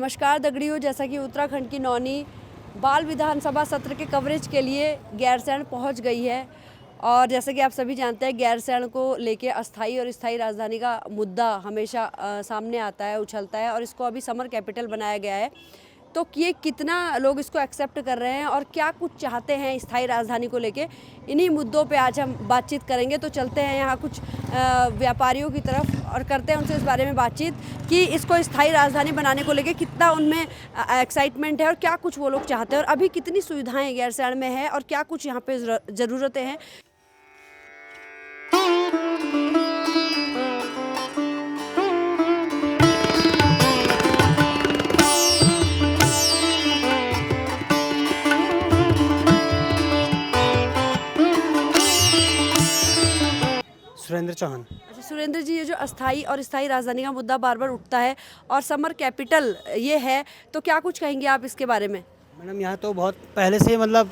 नमस्कार दगड़ियों, जैसा कि उत्तराखंड की नौनी बाल विधानसभा सत्र के कवरेज के लिए गैरसैंण पहुंच गई है। और जैसा कि आप सभी जानते हैं, गैरसैंण को लेके अस्थाई और स्थायी राजधानी का मुद्दा हमेशा सामने आता है, उछलता है और इसको अभी समर कैपिटल बनाया गया है। तो ये कितना लोग इसको एक्सेप्ट कर रहे हैं और क्या कुछ चाहते हैं स्थायी राजधानी को लेके, इन्हीं मुद्दों पे आज हम बातचीत करेंगे। तो चलते हैं यहाँ कुछ व्यापारियों की तरफ और करते हैं उनसे इस बारे में बातचीत कि इसको स्थायी राजधानी बनाने को लेके कितना उनमें एक्साइटमेंट है और क्या कुछ वो लोग चाहते हैं और अभी कितनी सुविधाएं गैरसैंण में है और क्या कुछ यहाँ पे ज़रूरतें हैं। सुरेंद्र चौहान। अच्छा सुरेंद्र जी, ये जो अस्थाई और स्थायी राजधानी का मुद्दा बार बार उठता है और समर कैपिटल ये है, तो क्या कुछ कहेंगे आप इसके बारे में? मैडम, यहाँ तो बहुत पहले से मतलब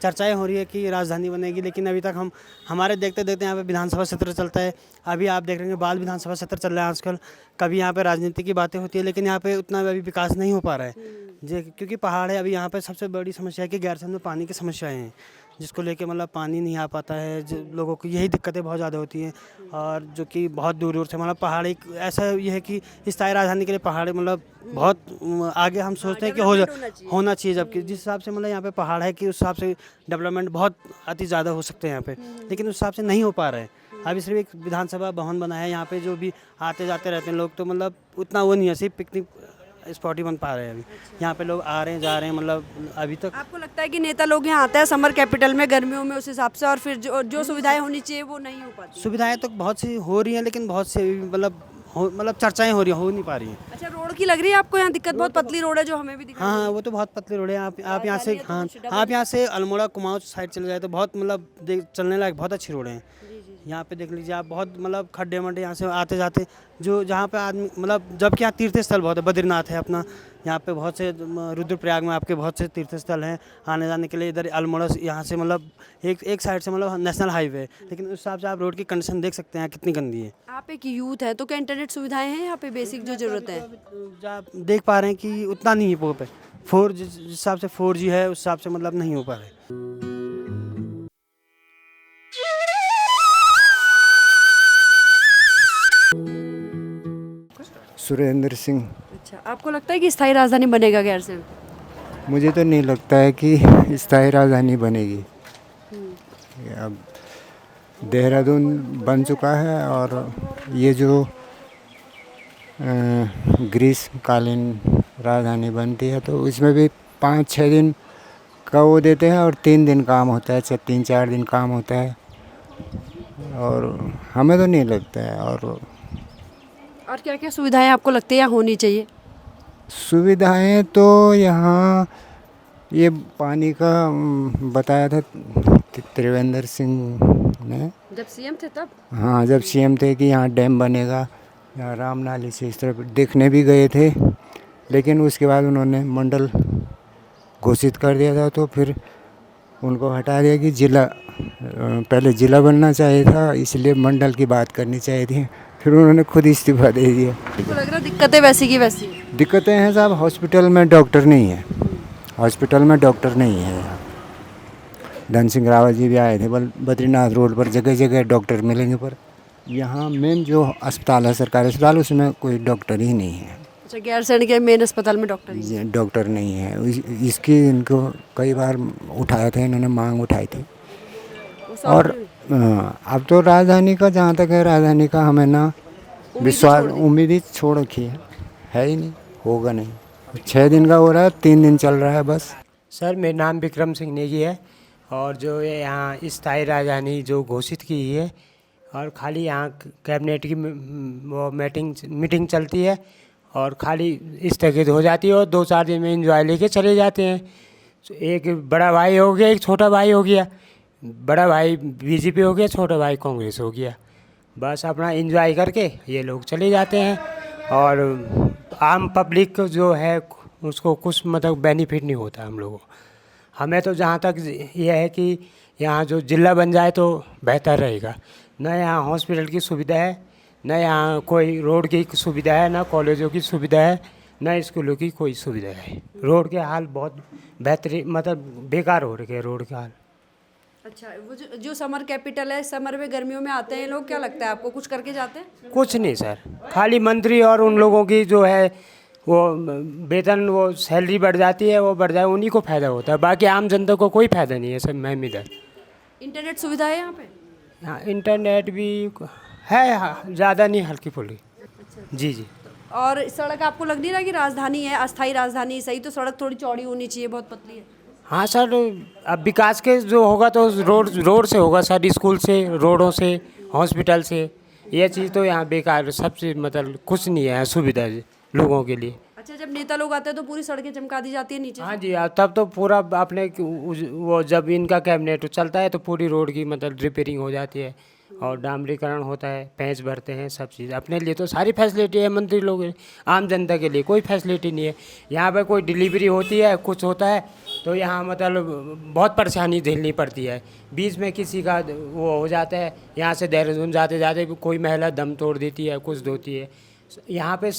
चर्चाएं हो रही है कि राजधानी बनेगी, लेकिन अभी तक हमारे देखते देखते यहाँ पे विधानसभा सत्र चलता है। अभी आप देख रहे हैं बाल विधानसभा सत्र चल रहा है आजकल। कभी यहाँ पे राजनीति की बातें होती है, लेकिन यहाँ पे उतना अभी विकास नहीं हो पा रहा है क्योंकि पहाड़ है। अभी यहाँ पे सबसे बड़ी समस्या है कि गैरसैंण में पानी की समस्याएँ हैं, जिसको लेके मतलब पानी नहीं आ पाता है। जो लोगों को यही दिक्कतें बहुत ज़्यादा होती हैं, और जो कि बहुत दूर दूर से मतलब पहाड़ एक ऐसा ये है कि स्थायी राजधानी के लिए पहाड़ मतलब बहुत आगे हम सोचते हैं कि होना चाहिए, जबकि जिस हिसाब से मतलब यहाँ पे पहाड़ है कि उस हिसाब से डेवलपमेंट बहुत अति ज़्यादा हो सकते हैं यहाँ पे, लेकिन उस हिसाब से नहीं हो पा रहा है। अभी सिर्फ एक विधानसभा भवन बना है यहाँ पे, जो भी आते जाते रहते हैं लोग, तो मतलब उतना वो नहीं है, सिर्फ पिकनिक स्पॉट ही बन पा रहे हैं अभी। यहाँ पे लोग आ रहे हैं जा रहे हैं, मतलब अभी तक। आपको लगता है कि नेता लोग यहाँ आते हैं समर कैपिटल में गर्मियों में उस हिसाब से, और फिर जो सुविधाएं होनी चाहिए वो नहीं हो पाती? सुविधाएं तो बहुत सी हो रही हैं, लेकिन बहुत से मतलब चर्चाएं हो रही हैं, हो नहीं पा रही हैं। अच्छा, रोड की लग रही है आपको यहाँ दिक्कत? बहुत पतली रोड है जो हमें भी दिखाई हाँ, वो तो बहुत पतली रोड है। आप यहाँ से, हाँ, आप यहाँ से अल्मोड़ा कुमाऊं साइड चले जाए तो बहुत मतलब चलने लायक बहुत अच्छी रोड है। यहाँ पे देख लीजिए आप, बहुत मतलब खड्डे मड्डे यहाँ से आते जाते, जो जहाँ पे आदमी मतलब, जबकि यहाँ तीर्थ स्थल बहुत है, बद्रीनाथ है अपना, यहाँ पे बहुत से रुद्रप्रयाग में आपके बहुत से तीर्थ स्थल हैं आने जाने के लिए। इधर अल्मोड़ा यहाँ से मतलब एक साइड से मतलब नेशनल हाईवे है, लेकिन उस हिसाब से आप रोड की कंडीशन देख सकते हैं कितनी गंदी है। आप एक यूथ है तो क्या इंटरनेट सुविधाएं हैं यहाँ पे बेसिक जो जरूरत है? आप देख पा रहे हैं कि उतना नहीं है वो पे। 4 जिस हिसाब से 4G है उस हिसाब से मतलब नहीं हो पा रहा है। सुरेंद्र सिंह। अच्छा, आपको लगता है कि स्थायी राजधानी बनेगा गैरसैंण? मुझे तो नहीं लगता है कि स्थायी राजधानी बनेगी। अब देहरादून बन चुका है, और ये जो ग्रीष्मकालीन राजधानी बनती है तो इसमें भी 5-6 दिन का वो देते हैं और 3 दिन काम होता है, 3-4 दिन काम होता है, और हमें तो नहीं लगता है। और क्या क्या सुविधाएं आपको लगती है यहाँ होनी चाहिए? सुविधाएं तो यहाँ ये पानी का बताया था त्रिवेंद्र सिंह ने, जब सीएम थे तब। हाँ, जब सीएम थे कि यहाँ डैम बनेगा, यहाँ रामनाली से इस तरफ देखने भी गए थे, लेकिन उसके बाद उन्होंने मंडल घोषित कर दिया था, तो फिर उनको हटा दिया कि जिला, पहले जिला बनना चाहिए था, इसलिए मंडल की बात करनी चाहिए थी, फिर उन्होंने खुद इस्तीफा दे दिया। आपको लग रहा है दिक्कतें वैसी की वैसी? दिक्कतें हैं साहब, हॉस्पिटल में डॉक्टर नहीं है, हॉस्पिटल में डॉक्टर नहीं है यहाँ। धन सिंह रावत जी भी आए थे, बद्रीनाथ रोड पर जगह जगह डॉक्टर मिलेंगे, पर यहाँ मेन जो अस्पताल है, सरकारी अस्पताल, उसमें कोई डॉक्टर ही नहीं है। अच्छा, गैरसैंण के मेन अस्पताल में डॉक्टर नहीं है। इसकी इनको कई बार उठाए थे, इन्होंने मांग उठाई थी। और अब तो राजधानी का, जहाँ तक है राजधानी का, हमें ना विश्वास, उम्मीद ही छोड़ रखी है ही नहीं, होगा नहीं। 6 दिन का हो रहा है, 3 दिन चल रहा है बस। सर, मेरा नाम विक्रम सिंह नेगी है, और जो ये यहाँ स्थायी राजधानी जो घोषित की है, और खाली यहाँ कैबिनेट की वो मीटिंग चलती है और खाली स्थगित हो जाती है, और 2-4 दिन में एंजॉय लेके चले जाते हैं। एक बड़ा भाई हो गया, एक छोटा भाई हो गया, बड़ा भाई बीजेपी हो गया, छोटा भाई कांग्रेस हो गया, बस अपना एंजॉय करके ये लोग चले जाते हैं, और आम पब्लिक जो है उसको कुछ मतलब बेनिफिट नहीं होता हम लोगों को। हमें तो जहाँ तक ये है कि यहाँ जो जिला बन जाए तो बेहतर रहेगा। न यहाँ हॉस्पिटल की सुविधा है, न यहाँ कोई रोड की सुविधा है, न कॉलेजों की सुविधा है, न स्कूलों की कोई सुविधा है। रोड के हाल बहुत बेहतरीन, मतलब बेकार हो रखे हैं रोड के हाल। अच्छा, वो जो समर कैपिटल है, समर में गर्मियों में आते हैं लोग, क्या लगता है आपको, कुछ करके जाते हैं? कुछ नहीं सर, खाली मंत्री और उन लोगों की जो है वो वेतन, वो सैलरी बढ़ जाती है, वो बढ़ जाए, उन्हीं को फ़ायदा होता है, बाकी आम जनता को कोई फ़ायदा नहीं है सर। मैम इधर इंटरनेट सुविधा है यहाँ पे? हाँ, इंटरनेट भी है, हाँ, ज़्यादा नहीं, हल्की फुल्की। जी जी। और सड़क आपको लग नहीं रहा कि राजधानी है, अस्थाई राजधानी, सही तो सड़क थोड़ी चौड़ी होनी चाहिए, बहुत पतली है। हाँ सर, अब विकास के जो होगा तो रोड से होगा सर, स्कूल से, रोडों से, हॉस्पिटल से। ये चीज़ तो यहाँ बेकार, सबसे मतलब कुछ नहीं है सुविधा लोगों के लिए। अच्छा, जब नेता लोग आते हैं तो पूरी सड़कें चमका दी जाती है नीचे? हाँ जी, तब तो पूरा अपने वो जब इनका कैबिनेट चलता है तो पूरी रोड की मतलब रिपेयरिंग हो जाती है और डामरीकरण होता है, पैंच भरते हैं, सब चीज़। अपने लिए तो सारी फैसिलिटी है, मंत्री लोग, आम जनता के लिए कोई फैसिलिटी नहीं है। यहाँ पे कोई डिलीवरी होती है, कुछ होता है तो यहाँ मतलब बहुत परेशानी झेलनी पड़ती है। बीच में किसी का वो हो जाता है, यहाँ से देहरादून जाते जाते कोई महिला दम तोड़ देती है, कुछ धोती है। यहाँ पे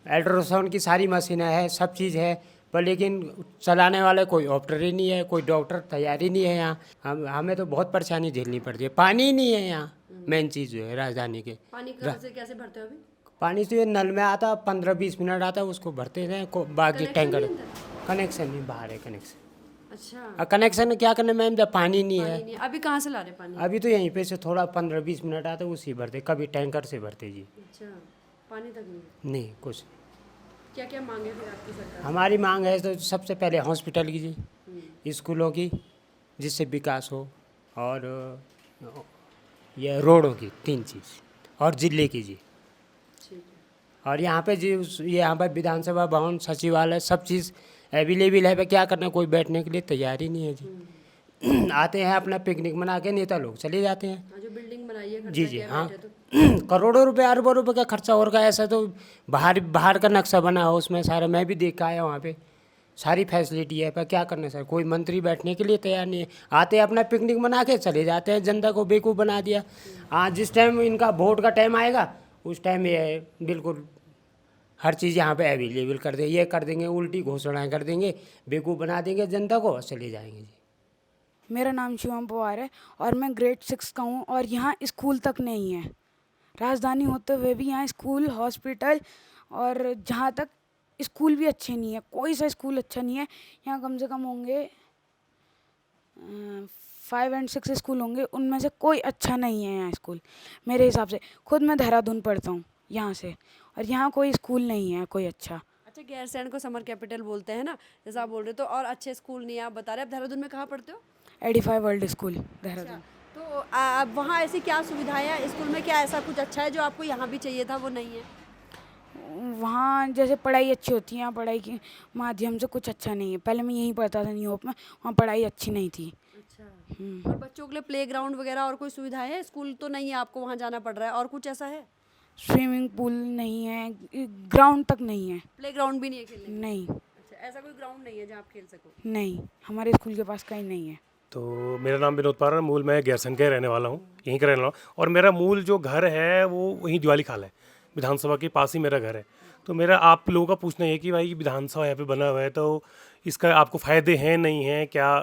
अल्ट्रासाउंड की सारी मशीनें हैं, सब चीज़ है, पर लेकिन चलाने वाले कोई ऑपरेटर ही नहीं है, कोई डॉक्टर तैयारी नहीं है यहाँ। हमें तो बहुत परेशानी झेलनी पड़ती है। पानी ही नहीं है यहाँ, मेन चीज़ जो है राजधानी के। पानी कहाँ से कैसे भरते हो अभी? पानी तो ये नल में आता, 15-20 मिनट आता, उसको भरते हैं, बाकी टैंकर कनेक्शन नहीं, बाहर है कनेक्शन। अच्छा, कनेक्शन क्या करने मैम, जब पानी नहीं है। पानी नहीं, अभी कहाँ से ला रहे पानी? अभी तो यहीं पे से थोड़ा 15-20 मिनट आता, उसी भरते, कभी टैंकर से भरते जी। अच्छा, पानी तक नहीं। नहीं कुछ। क्या क्या मांगे फिर आपकी सरकार? हमारी मांग है तो सबसे पहले हॉस्पिटल की जी, स्कूलों की, जिससे विकास हो, और ये रोडों की, 3 चीज़, और ज़िले की जी। ठीक है। और यहाँ पे जी यहाँ पर विधानसभा भवन, सचिवालय, सब चीज़ अवेलेबल है। क्या करना, कोई बैठने के लिए तैयार ही नहीं है जी। आते हैं अपना पिकनिक मना के, नेता लोग चले जाते हैं। हाँ, जो बिल्डिंग बनाई है, जी खर्चा जी किया हाँ, बैठे तो। करोड़ों रुपए, अरबों रुपए का खर्चा हो रहा है। ऐसा तो बाहर का नक्शा बना हो उसमें सारा, मैं भी देख आया वहाँ पे, सारी फैसिलिटी है, पर क्या करना सर, कोई मंत्री बैठने के लिए तैयार नहीं है। आते हैं अपना पिकनिक मना के चले जाते हैं, जनता को बेवकूफ़ बना दिया। हाँ, जिस टाइम इनका वोट का टाइम आएगा उस टाइम ये बिल्कुल हर चीज़ यहाँ पे अवेलेबल कर देंगे, ये कर देंगे, उल्टी घोषणाएँ कर देंगे, बेवकूफ़ बना देंगे जनता को, और चले जाएंगे जी। मेरा नाम शिवम पवार है और मैं ग्रेड 6 का हूँ और यहाँ स्कूल तक नहीं है। राजधानी होते हुए भी यहाँ स्कूल, हॉस्पिटल और जहाँ तक स्कूल भी अच्छे नहीं है, कोई सा स्कूल अच्छा नहीं है। यहाँ कम से कम होंगे 5 और 6 स्कूल होंगे, उनमें से कोई अच्छा नहीं है यहाँ स्कूल मेरे हिसाब से। खुद मैं देहरादून पढ़ता हूँ यहाँ से, और यहाँ कोई स्कूल नहीं है कोई अच्छा। अच्छा, गैरसैंण को समर कैपिटल बोलते हैं ना, जैसा आप बोल रहे हो, तो और अच्छे स्कूल नहीं है आप बता रहे। आप देहरादून में कहाँ पढ़ते हो? Edify world school Dehradun. तो अब वहाँ ऐसी क्या सुविधाएं हैं स्कूल में, क्या ऐसा कुछ अच्छा है जो आपको यहाँ भी चाहिए था वो नहीं है? वहाँ जैसे पढ़ाई अच्छी होती है, यहाँ पढ़ाई के माध्यम से कुछ अच्छा नहीं है। पहले मैं यहीं पढ़ता था न्यू होप में, वहाँ पढ़ाई अच्छी नहीं थी। अच्छा, और बच्चों के लिए प्लेग्राउंड वगैरह और कोई सुविधा है? स्कूल तो नहीं है, आपको वहाँ जाना पड़ रहा है, और कुछ ऐसा है? स्विमिंग पूल नहीं है, ग्राउंड तक नहीं है। प्लेग्राउंड भी नहीं है खेलने के लिए? नहीं अच्छा, ऐसा कोई ग्राउंड नहीं है जहाँ आप खेल सको? नहीं, हमारे स्कूल के पास कहीं नहीं है। तो मेरा नाम विनोद पारा है, मूल मैं गैरसैंण का रहने वाला हूँ, यहीं का रहने वाला हूँ। और मेरा मूल जो घर है वो वहीं दिवाली खाल है, विधानसभा के पास ही मेरा घर है। तो मेरा आप लोगों का पूछना है कि भाई विधानसभा यहाँ पे बना हुआ है, तो इसका आपको फ़ायदे हैं नहीं हैं क्या?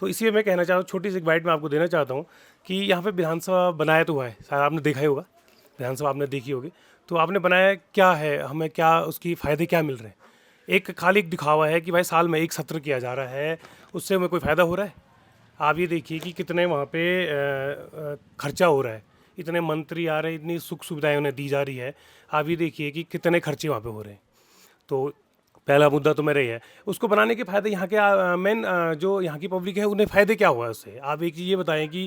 तो इसी में मैं कहना चाहता हूँ, छोटी सी बाइट मैं आपको देना चाहता हूँ कि यहाँ पे विधानसभा बनाया तो हुआ है, शायद आपने देखा ही होगा, विधानसभा आपने देखी होगी। तो आपने बनाया क्या है, हमें क्या उसकी फ़ायदे क्या मिल रहे हैं? एक खाली एक दिखावा है कि भाई साल में एक सत्र किया जा रहा है, उससे हमें कोई फ़ायदा हो रहा है? आप ये देखिए कि कितने वहाँ पे खर्चा हो रहा है, इतने मंत्री आ रहे हैं, इतनी सुख सुविधाएं उन्हें दी जा रही है। आप ये देखिए कि कितने खर्चे वहाँ पे हो रहे हैं। तो पहला मुद्दा तो मेरा ही है, उसको बनाने के फ़ायदे यहाँ के मेन जो यहाँ की पब्लिक है उन्हें फ़ायदे क्या हुआ है उससे? आप एक चीज़ ये बताएं कि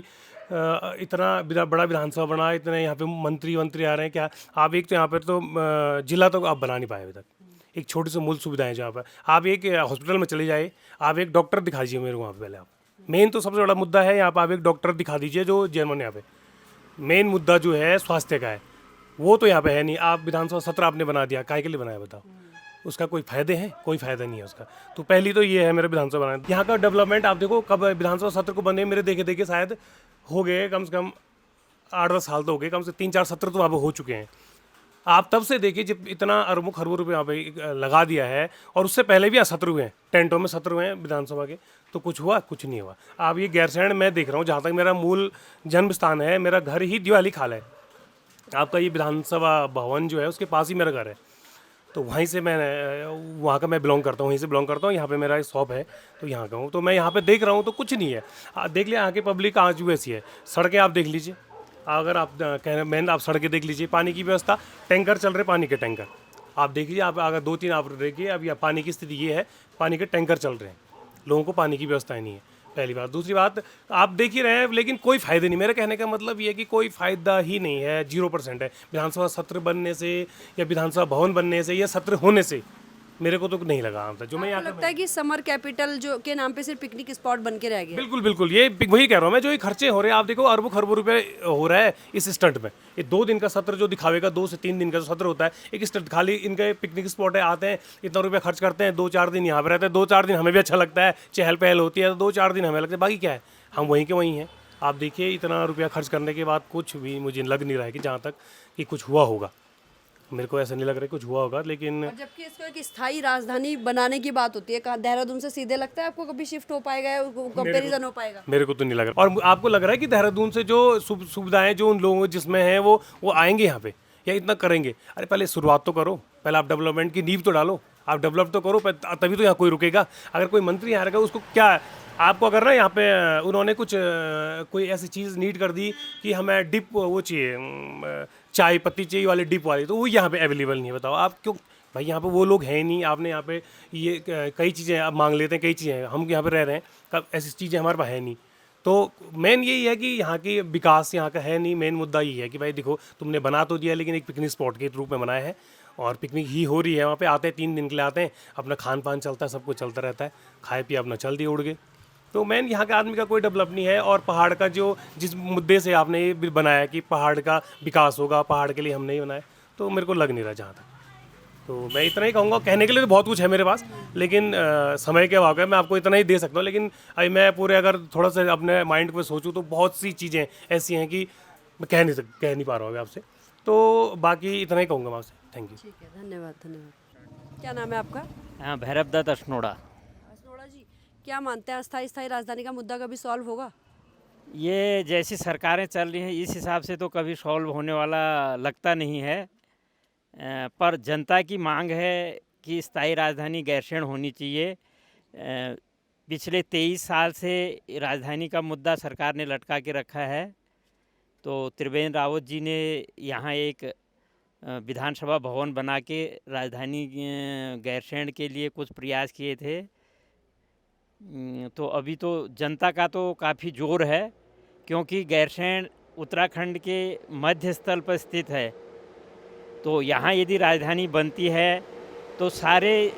इतना बड़ा विधानसभा बना, इतने यहाँ पे मंत्री आ रहे हैं, क्या आप एक तो यहाँ पर तो जिला तो आप बना नहीं पाए अभी तक। एक छोटी सी मूल सुविधाएं जहाँ पर आप एक हॉस्पिटल में चले जाए, आप एक डॉक्टर दिखा दीजिए मेरे वहाँ पर। पहले आप मेन तो सबसे बड़ा मुद्दा है यहाँ पर, आप एक डॉक्टर दिखा दीजिए जो जेनवन यहाँ पे मेन मुद्दा जो है स्वास्थ्य का है, वो तो यहाँ पे है नहीं। आप विधानसभा सत्र आपने बना दिया, काहे के लिए बनाया बताओ? उसका कोई फ़ायदे हैं? कोई फ़ायदा नहीं है उसका। तो पहली तो ये है मेरा विधानसभा बनाना। यहाँ का डेवलपमेंट आप देखो, कब विधानसभा सत्र को बने मेरे देखे शायद हो गए कम से कम 8-10 साल तो हो गए, कम से 3-4 सत्र तो अब हो चुके हैं। आप तब से देखिए जब इतना अरबों खरबों रुपये यहाँ पे लगा दिया है, और उससे पहले भी यहाँ सत्र हुए हैं, टेंटों में सत्र हुए हैं विधानसभा के, तो कुछ हुआ? कुछ नहीं हुआ। आप ये गैरसैंण मैं देख रहा हूँ, जहाँ तक मेरा मूल जन्म स्थान है, मेरा घर ही दिवाली खाल है। आपका ये विधानसभा भवन जो है उसके पास ही मेरा घर है, तो वहीं से वहाँ का मैं बिलोंग करता हूँ, वहीं से बिलोंग करता हूँ। यहाँ पे मेरा शॉप है, तो यहाँ का हूँ। तो मैं यहाँ पे देख रहा हूँ तो कुछ नहीं है। देख लिया यहाँ की पब्लिक आज भी ऐसी है। सड़कें आप देख लीजिए, अगर आप कह मेन आप सड़कें देख लीजिए, पानी की व्यवस्था, टैंकर चल रहे, पानी के टैंकर आप देख लीजिए। आप अगर 2-3 आप देखिए, अब यहाँ पानी की स्थिति ये है, पानी के टैंकर चल रहे हैं, लोगों को पानी की व्यवस्था नहीं है, पहली बात। दूसरी बात, आप देख ही रहे हैं, लेकिन कोई फ़ायदे नहीं। मेरे कहने का मतलब ये है कि कोई फ़ायदा ही नहीं है, 0% है। विधानसभा सत्र बनने से या विधानसभा भवन बनने से या सत्र होने से मेरे को तो नहीं लगा आता। जो मैं यहाँ लगता है कि समर कैपिटल जो के नाम पे सिर्फ पिकनिक स्पॉट बन के रह गया। बिल्कुल बिल्कुल, ये वही कह रहा हूँ मैं। जो ये खर्चे हो रहे हैं, आप देखो अरबों खरबों रुपए हो रहा है इस स्टंट में। ये 2 दिन का सत्र जो दिखावेगा, 2 से 3 दिन का जो सत्र होता है, एक स्टंट, खाली इनके पिकनिक स्पॉट है, आते हैं, इतना रुपया खर्च करते हैं, 2-4 दिन यहाँ पे रहते हैं, 2-4 दिन हमें भी अच्छा लगता है, चहल पहल होती है, तो 2-4 दिन हमें लगता है, बाकी क्या है, हम वहीं के वहीं हैं। आप देखिए इतना रुपया खर्च करने के बाद कुछ भी मुझे लग नहीं रहा है कि जहाँ तक कि कुछ हुआ होगा। मेरे को ऐसा नहीं लग रहा है कुछ हुआ होगा। लेकिन और जबकि इसको एक स्थायी राजधानी बनाने की बात होती है, कहाँ देहरादून से सीधे लगता है आपको कभी शिफ्ट हो पाएगा, कंपैरिजन हो पाएगा? मेरे को तो नहीं लग रहा। और आपको लग रहा है कि देहरादून से जो सुविधाएं जो उन लोगों जिसमें हैं वो आएंगे यहाँ पे या इतना करेंगे? अरे पहले शुरुआत तो करो, पहले आप डेवलपमेंट की नींव तो डालो, आप डेवलप तो करो, तभी तो यहाँ कोई रुकेगा। अगर कोई मंत्री यहाँ रहेगा, उसको क्या, आपको अगर ना यहाँ पे उन्होंने कुछ कोई ऐसी चीज़ नीड कर दी कि हमें डिप वो चाहिए, चाय पत्ती चाहिए वाली डिप वाली, तो वो यहाँ पे अवेलेबल नहीं है। बताओ आप क्यों भाई, यहाँ पे वो लोग हैं ही नहीं। आपने यहाँ पे ये कई चीज़ें आप मांग लेते हैं, कई चीज़ें हम यहाँ पे रह रहे हैं, कब ऐसी चीज़ें हमारे पास है नहीं। तो मेन यही है कि यहाँ की विकास यहाँ का है नहीं। मेन मुद्दा यही है कि भाई देखो, तुमने बना तो दिया, लेकिन एक पिकनिक स्पॉट के रूप में बनाया है, और पिकनिक ही हो रही है। वहाँ पे आते हैं, 3 दिन के लिए आते हैं, अपना खान पान चलता है, सब कुछ चलता रहता है, खाए पिए अपना चल दिए, उड़ गए। तो मेन यहाँ के आदमी का कोई डेवलप नहीं है। और पहाड़ का जो जिस मुद्दे से आपने ये बनाया कि पहाड़ का विकास होगा, पहाड़ के लिए हमने ही बनाया, तो मेरे को लग नहीं रहा जहाँ तक। तो मैं इतना ही कहूँगा। कहने के लिए तो बहुत कुछ है मेरे पास, लेकिन समय के अभाव में मैं आपको इतना ही दे सकता हूँ। लेकिन अभी मैं पूरे अगर थोड़ा सा अपने माइंड पे सोचूं तो बहुत सी चीज़ें ऐसी हैं कि मैं कह नहीं पा रहा हूँ अभी आपसे। तो बाकी इतना ही कहूँगा मैं आपसे। Thank you. ठीक है, धन्यवाद धन्यवाद। क्या नाम है आपका? हाँ, भैरव दत्त अशनोड़ा। असनोड़ा जी, क्या मानते हैं स्थायी राजधानी का मुद्दा कभी सॉल्व होगा? ये जैसी सरकारें चल रही हैं इस हिसाब से तो कभी सॉल्व होने वाला लगता नहीं है, पर जनता की मांग है कि स्थायी राजधानी गैरसैंण होनी चाहिए। पिछले 23 साल से राजधानी का मुद्दा सरकार ने लटका के रखा है। तो त्रिवेंद्र रावत जी ने यहाँ एक विधानसभा भवन बना के राजधानी गैरसैंण के लिए कुछ प्रयास किए थे। तो अभी तो जनता का तो काफ़ी जोर है, क्योंकि गैरसैंण उत्तराखंड के मध्य स्थल पर स्थित है। तो यहाँ यदि राजधानी बनती है तो सारे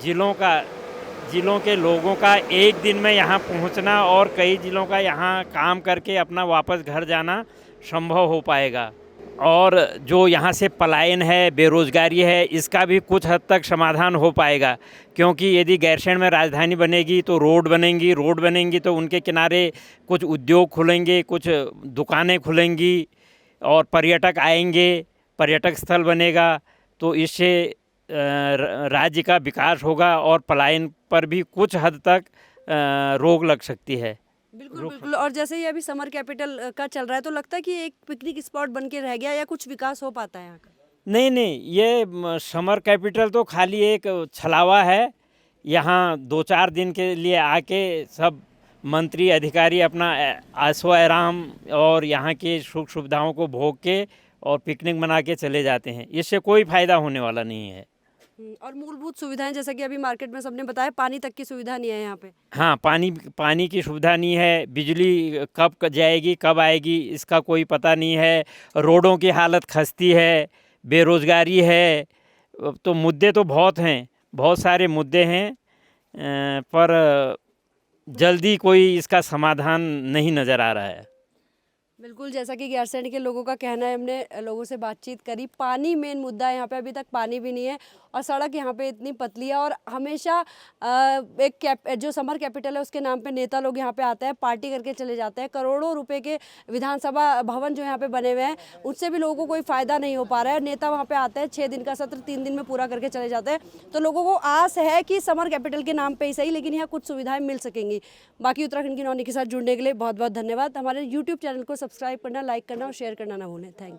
ज़िलों के लोगों का एक दिन में यहाँ पहुँचना और कई ज़िलों का यहाँ काम करके अपना वापस घर जाना संभव हो पाएगा। और जो यहाँ से पलायन है, बेरोज़गारी है, इसका भी कुछ हद तक समाधान हो पाएगा। क्योंकि यदि गैरसैंण में राजधानी बनेगी तो रोड बनेंगी तो उनके किनारे कुछ उद्योग खुलेंगे, कुछ दुकानें खुलेंगी और पर्यटक आएंगे, पर्यटक स्थल बनेगा। तो इससे राज्य का विकास होगा और पलायन पर भी कुछ हद तक रोक लग सकती है। बिल्कुल बिल्कुल। और जैसे ये अभी समर कैपिटल का चल रहा है, तो लगता है कि एक पिकनिक स्पॉट बन के रह गया, या कुछ विकास हो पाता है यहाँ का? नहीं, ये समर कैपिटल तो खाली एक छलावा है। यहाँ 2-4 दिन के लिए आके सब मंत्री अधिकारी अपना ऐशो आराम और यहाँ के सुख सुविधाओं को भोग के और पिकनिक मना के चले जाते हैं। इससे कोई फ़ायदा होने वाला नहीं है। और मूलभूत सुविधाएं, जैसा कि अभी मार्केट में सबने बताया, पानी तक की सुविधा नहीं है यहाँ पे। हाँ, पानी की सुविधा नहीं है। बिजली कब जाएगी कब आएगी इसका कोई पता नहीं है। रोडों की हालत खस्ती है, बेरोज़गारी है। तो मुद्दे तो बहुत हैं, बहुत सारे मुद्दे हैं, पर जल्दी कोई इसका समाधान नहीं नज़र आ रहा है। बिल्कुल, जैसा कि गैरसैंण के लोगों का कहना है, हमने लोगों से बातचीत करी, पानी मेन मुद्दा है यहाँ पे, अभी तक पानी भी नहीं है और सड़क यहाँ पे इतनी पतली है और हमेशा जो समर कैपिटल है उसके नाम पे नेता लोग यहाँ पे आते हैं, पार्टी करके चले जाते हैं। करोड़ों रुपए के विधानसभा भवन जो यहाँ पे बने हुए हैं उससे भी लोगों को कोई फ़ायदा नहीं हो पा रहा है। नेता वहाँ पे आते हैं, 6 दिन का सत्र 3 दिन में पूरा करके चले जाते हैं। तो लोगों को आस है कि समर कैपिटल के नाम पे ही सही, लेकिन यहाँ कुछ सुविधाएं मिल सकेंगी। बाकी उत्तराखंड की नौनी के साथ जुड़ने के लिए बहुत बहुत धन्यवाद। हमारे यूट्यूब चैनल को सब्सक्राइब करना, लाइक करना और शेयर करना ना भूलें। Thank you.